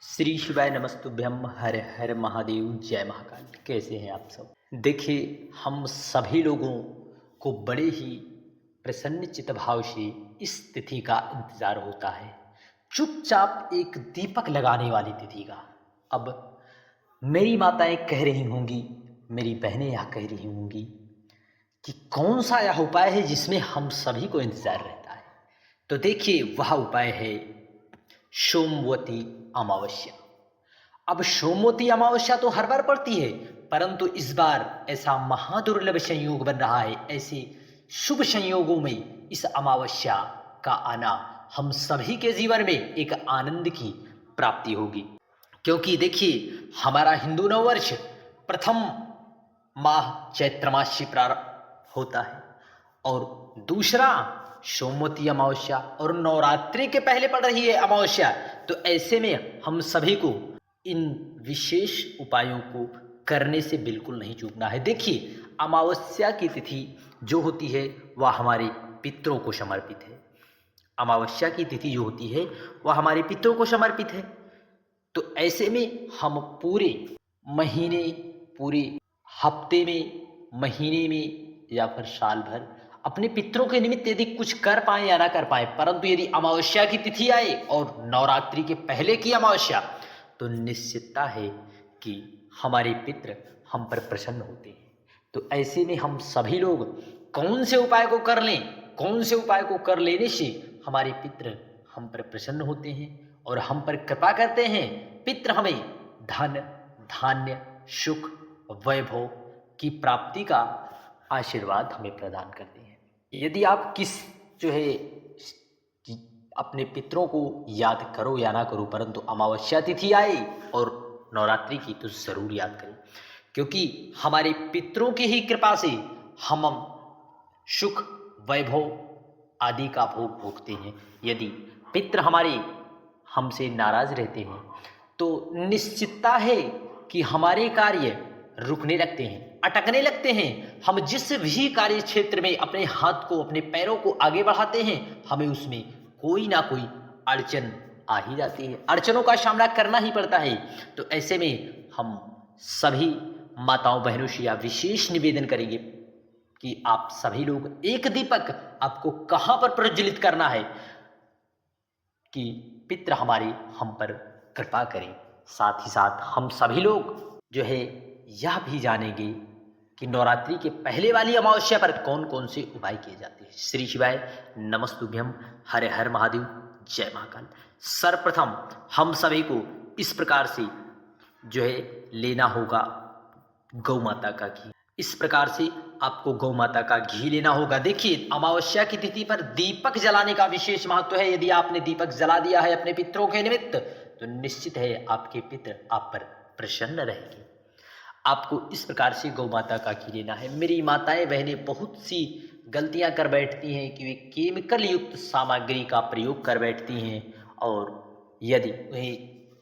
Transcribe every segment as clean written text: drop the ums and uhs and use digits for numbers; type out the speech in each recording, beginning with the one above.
श्री शिवाय नमस्तुभ्यम हर हर महादेव जय महाकाल। कैसे हैं आप सब? देखिए, हम सभी लोगों को बड़े ही प्रसन्न चित्त भाव से इस तिथि का इंतजार होता है, चुपचाप एक दीपक लगाने वाली तिथि का। अब मेरी माताएं कह रही होंगी, मेरी बहनें यह कह रही होंगी कि कौन सा यह उपाय है जिसमें हम सभी को इंतजार रहता है। तो देखिए, वह उपाय है सोमवती अमावस्या। अब सोमवती अमावस्या तो हर बार पड़ती है, परंतु इस बार ऐसा महादुर्लभ संयोग बन रहा है। ऐसे शुभ संयोगों में इस अमावस्या का आना हम सभी के जीवन में एक आनंद की प्राप्ति होगी। क्योंकि देखिए, हमारा हिंदू नववर्ष प्रथम माह चैत्र मास से प्रारंभ होता है और दूसरा सोमवती अमावस्या और नवरात्रि के पहले पड़ रही है अमावस्या। तो ऐसे में हम सभी को इन विशेष उपायों को करने से बिल्कुल नहीं चूकना है। देखिए, अमावस्या की तिथि जो होती है वह हमारे पितरों को समर्पित है। अमावस्या की तिथि जो होती है वह हमारे पितरों को समर्पित है। तो ऐसे में हम पूरे महीने, पूरे हफ्ते में, महीने में या फिर साल भर अपने पितरों के निमित्त यदि कुछ कर पाए या ना कर पाए, परंतु यदि अमावस्या की तिथि आए और नवरात्रि के पहले की अमावस्या, तो निश्चितता है कि हमारे पितृ हम पर प्रसन्न होते हैं। तो ऐसे में हम सभी लोग कौन से उपाय को कर लें, कौन से उपाय को कर लेने से हमारे पितृ हम पर प्रसन्न होते हैं और हम पर कृपा करते हैं। पितृ हमें धन, धान्य, सुख, वैभव की प्राप्ति का आशीर्वाद हमें प्रदान करते हैं। यदि आप अपने पितरों को याद करो या ना करो, परंतु अमावस्या तिथि आए और नवरात्रि की तो जरूर याद करें, क्योंकि हमारे पितरों की ही कृपा से हम सुख, वैभव आदि का भोग भोगते हैं। यदि पितृ हमारे हमसे नाराज रहते हैं तो निश्चितता है कि हमारे कार्य रुकने लगते हैं, अटकने लगते हैं। हम जिस भी कार्य क्षेत्र में अपने हाथ को, अपने पैरों को आगे बढ़ाते हैं, हमें उसमें कोई ना कोई अड़चन आ ही जाती है, अड़चनों का सामना करना ही पड़ता है। तो ऐसे में हम सभी माताओं बहनों से यह विशेष निवेदन करेंगे कि आप सभी लोग एक दीपक आपको कहां पर प्रज्वलित करना है कि पितृ हमारे हम पर कृपा करें। साथ ही साथ हम सभी लोग यह भी जानेंगे कि नवरात्रि के पहले वाली अमावस्या पर कौन कौन से उपाय किए जाते हैं। श्री शिवाय नमस्तुभ्यम हर हर महादेव जय महाकाल। सर्वप्रथम हम सभी को इस प्रकार से लेना होगा गौ माता का घी। इस प्रकार से आपको गौ माता का घी लेना होगा। देखिए, अमावस्या की तिथि पर दीपक जलाने का विशेष महत्व है। यदि आपने दीपक जला दिया है अपने पितरों के निमित्त, तो निश्चित है आपके पितृ आप पर प्रसन्न रहेंगे। आपको इस प्रकार से गौ माता का घी लेना है। मेरी माताएं बहनें बहुत सी गलतियां कर बैठती हैं कि वे केमिकल युक्त सामग्री का प्रयोग कर बैठती हैं और यदि उन्हें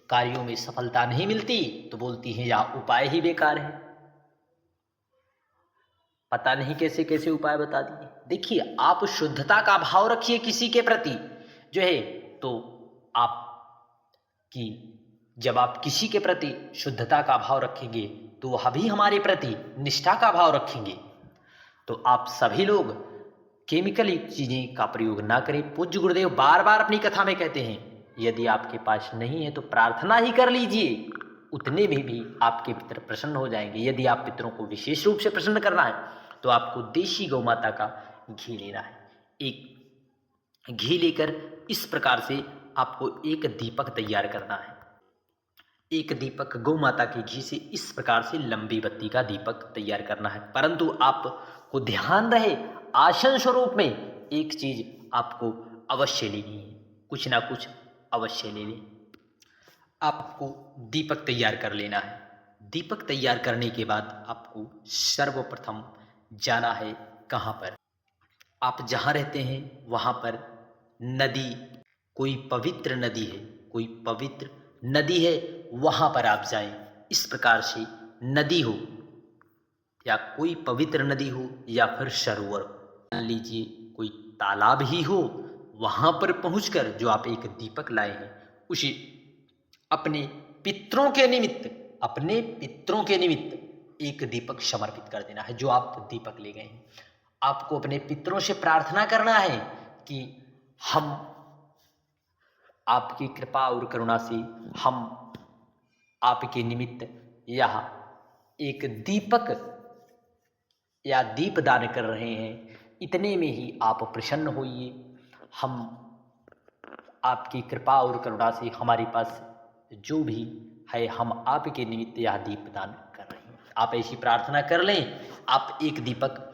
कार्यों में सफलता नहीं मिलती तो बोलती हैं यह उपाय ही बेकार है। पता नहीं कैसे कैसे उपाय बता दिए। देखिए, आप शुद्धता का भाव रखिए किसी के प्रति तो आप कि जब आप किसी के प्रति शुद्धता का भाव रखेंगे तो वह भी हमारे प्रति निष्ठा का भाव रखेंगे। तो आप सभी लोग केमिकल युक्त चीजें का प्रयोग ना करें। पूज्य गुरुदेव बार बार अपनी कथा में कहते हैं, यदि आपके पास नहीं है तो प्रार्थना ही कर लीजिए, उतने में भी आपके पितर प्रसन्न हो जाएंगे। यदि आप पितरों को विशेष रूप से प्रसन्न करना है तो आपको देशी गौ माता का घी लेना है। एक घी लेकर इस प्रकार से आपको एक दीपक तैयार करना है। एक दीपक गौ माता के घी से इस प्रकार से लंबी बत्ती का दीपक तैयार करना है। परंतु आपको ध्यान रहे, आसन स्वरूप में एक चीज आपको अवश्य लेनी है, कुछ ना कुछ अवश्य ले लें। आपको दीपक तैयार कर लेना है। दीपक तैयार करने के बाद आपको सर्वप्रथम जाना है कहाँ पर? आप जहाँ रहते हैं वहाँ पर नदी, कोई पवित्र नदी है, कोई पवित्र नदी है, वहाँ पर आप जाएं। इस प्रकार से नदी हो या कोई पवित्र नदी हो या फिर सरोवर, मान लीजिए कोई तालाब ही हो, वहाँ पर पहुँचकर जो आप एक दीपक लाए हैं उसे अपने पितरों के निमित्त एक दीपक समर्पित कर देना है। जो आप दीपक ले गए हैं, आपको अपने पितरों से प्रार्थना करना है कि हम आपकी कृपा और करुणा से हम आपके निमित्त यह एक दीपक या दीपदान कर रहे हैं, इतने में ही आप प्रसन्न होइए। हम आपकी कृपा और करुणा से हमारे पास जो भी है, हम आपके निमित्त यह दीपदान कर रहे हैं। आप ऐसी प्रार्थना कर लें, आप एक दीपक।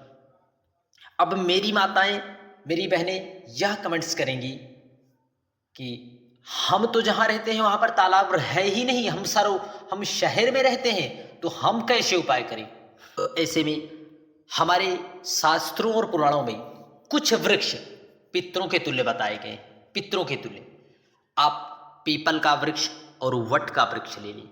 अब मेरी माताएं, मेरी बहनें यह कमेंट्स करेंगी कि हम तो जहाँ रहते हैं वहाँ पर तालाब है ही नहीं, हम शहर में रहते हैं, तो हम कैसे उपाय करें। तो ऐसे में हमारे शास्त्रों और पुराणों में कुछ वृक्ष पितरों के तुल्य बताए गए। पितरों के तुल्य आप पीपल का वृक्ष और वट का वृक्ष ले लें।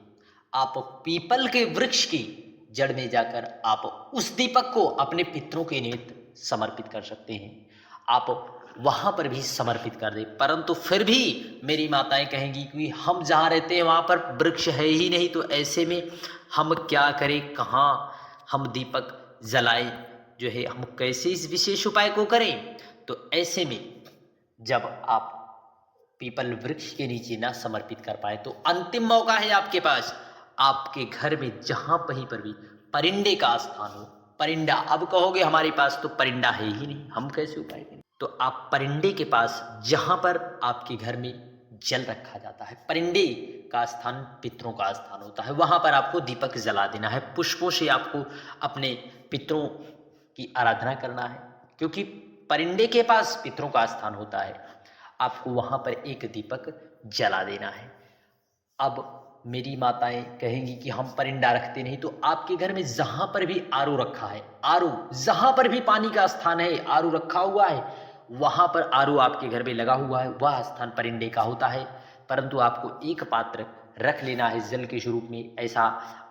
आप पीपल के वृक्ष की जड़ में जाकर आप उस दीपक को अपने पितरों के निमित्त समर्पित कर सकते हैं। आप वहाँ पर भी समर्पित कर दें, परंतु फिर भी मेरी माताएं कहेंगी कि हम जहाँ रहते हैं वहाँ पर वृक्ष है ही नहीं, तो ऐसे में हम क्या करें, कहाँ हम दीपक जलाएं, जो है हम कैसे इस विशेष उपाय को करें। तो ऐसे में जब आप पीपल वृक्ष के नीचे ना समर्पित कर पाए, तो अंतिम मौका है आपके पास। आपके घर में जहां कहीं पर भी परिंडे का स्थान हो, परिंडा, अब कहोगे हमारे पास तो परिंडा है ही नहीं, हम कैसे उपाय करें। तो आप परिंडे के पास जहां पर आपके घर में जल रखा जाता है, परिंडे का स्थान पितरों का स्थान होता है, वहां पर आपको दीपक जला देना है। पुष्पों से आपको अपने पितरों की आराधना करना है, क्योंकि परिंडे के पास पितरों का स्थान होता है। आपको वहां पर एक दीपक जला देना है। अब मेरी माताएं कहेंगी कि हम परिंडा रखते नहीं, तो आपके घर में जहां पर भी आरओ रखा है, आरओ जहां पर भी पानी का स्थान है, आरओ रखा हुआ है, वहां पर आरओ आपके घर में लगा हुआ है, वह स्थान परिंडे का होता है। परंतु आपको एक पात्र रख लेना है जल के स्वरूप में। ऐसा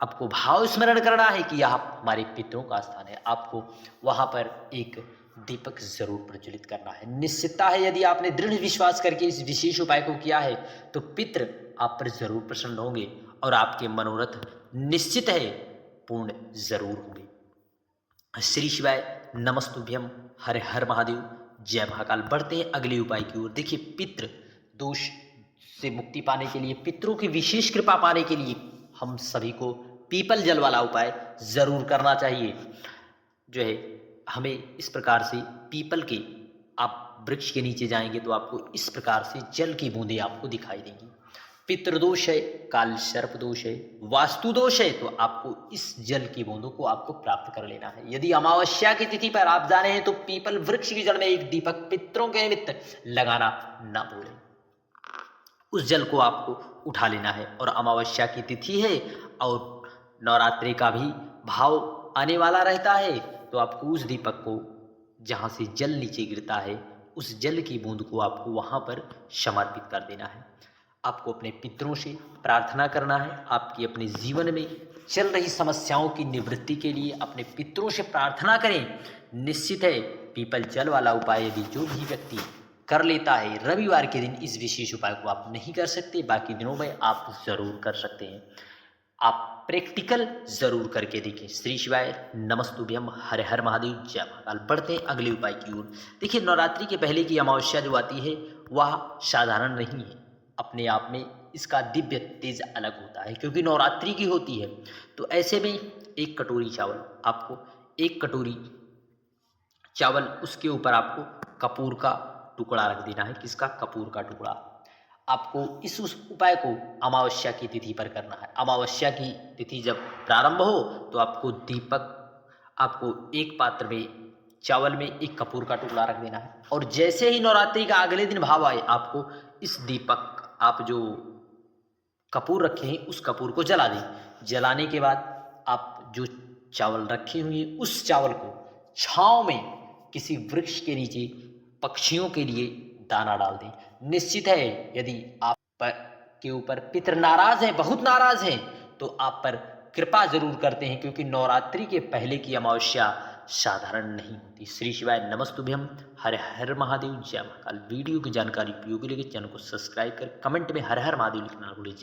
आपको भाव स्मरण करना है कि यह हमारे पितरों का स्थान है। आपको वहां पर एक दीपक जरूर प्रज्वलित करना है। निश्चितता है, यदि आपने दृढ़ विश्वास करके इस विशेष उपाय को किया है, तो पितृ आप पर जरूर प्रसन्न होंगे और आपके मनोरथ निश्चित है पूर्ण जरूर होंगे। श्री शिवाय नमस्तुभ्यम, हर हर महादेव, जय महाकाल। बढ़ते हैं अगले उपाय की ओर। देखिए, पितृ दोष से मुक्ति पाने के लिए, पितरों की विशेष कृपा पाने के लिए हम सभी को पीपल जल वाला उपाय जरूर करना चाहिए। जो है हमें इस प्रकार से पीपल के, आप वृक्ष के नीचे जाएंगे तो आपको इस प्रकार से जल की बूंदें आपको दिखाई देंगी। पितृदोष है, काल सर्प दोष है, वास्तु दोष है, तो आपको इस जल की बूंदों को आपको प्राप्त कर लेना है। यदि अमावस्या की तिथि पर आप जा रहे हैं तो पीपल वृक्ष की जड़ में एक दीपक पितरों के निमित्त लगाना ना भूलें। उस जल को आपको उठा लेना है। और अमावस्या की तिथि है और नवरात्रि का भी भाव आने वाला रहता है, तो आपको उस दीपक को, जहाँ से जल नीचे गिरता है, उस जल की बूंद को आपको वहाँ पर समर्पित कर देना है। आपको अपने पितरों से प्रार्थना करना है। आपकी अपने जीवन में चल रही समस्याओं की निवृत्ति के लिए अपने पितरों से प्रार्थना करें। निश्चित है पीपल जल वाला उपाय यदि जो भी व्यक्ति कर लेता है, रविवार के दिन इस विशेष उपाय को आप नहीं कर सकते, बाकी दिनों में आप जरूर कर सकते हैं। आप प्रैक्टिकल जरूर करके देखें। श्री शिवाय नमस्तुभ्यम, हर हर महादेव, जय महाकाल। बढ़ते हैं अगले उपाय की ओर। देखिए, नवरात्रि के पहले की अमावस्या जो आती है वह साधारण नहीं है, अपने आप में इसका दिव्य तेज अलग होता है, क्योंकि नवरात्रि की होती है। तो ऐसे में एक कटोरी चावल, आपको एक कटोरी चावल, उसके ऊपर आपको कपूर का टुकड़ा रख देना है। किसका? कपूर का टुकड़ा। आपको इस उस उपाय को अमावस्या की तिथि पर करना है। अमावस्या की तिथि जब प्रारंभ हो तो आपको दीपक, आपको एक पात्र में, चावल में एक कपूर का टुकड़ा रख देना है। और जैसे ही नवरात्रि का अगले दिन भाव आए, आपको इस दीपक, आप जो कपूर रखे हैं उस कपूर को जला दें। जलाने के बाद आप जो चावल रखे हुए उस चावल को छांव में किसी वृक्ष के नीचे पक्षियों के लिए दाना डाल दें। निश्चित है यदि आप के ऊपर पितर नाराज हैं, बहुत नाराज हैं, तो आप पर कृपा जरूर करते हैं, क्योंकि नवरात्रि के पहले की अमावस्या साधारण नहीं होती। श्री शिवाय नमस्तुभ्यम, हर हर महादेव, जय महाकाल। वीडियो की जानकारी उपयोगी लगे चैनल को सब्सक्राइब कर कमेंट में हर हर महादेव लिखना ना भूलिए।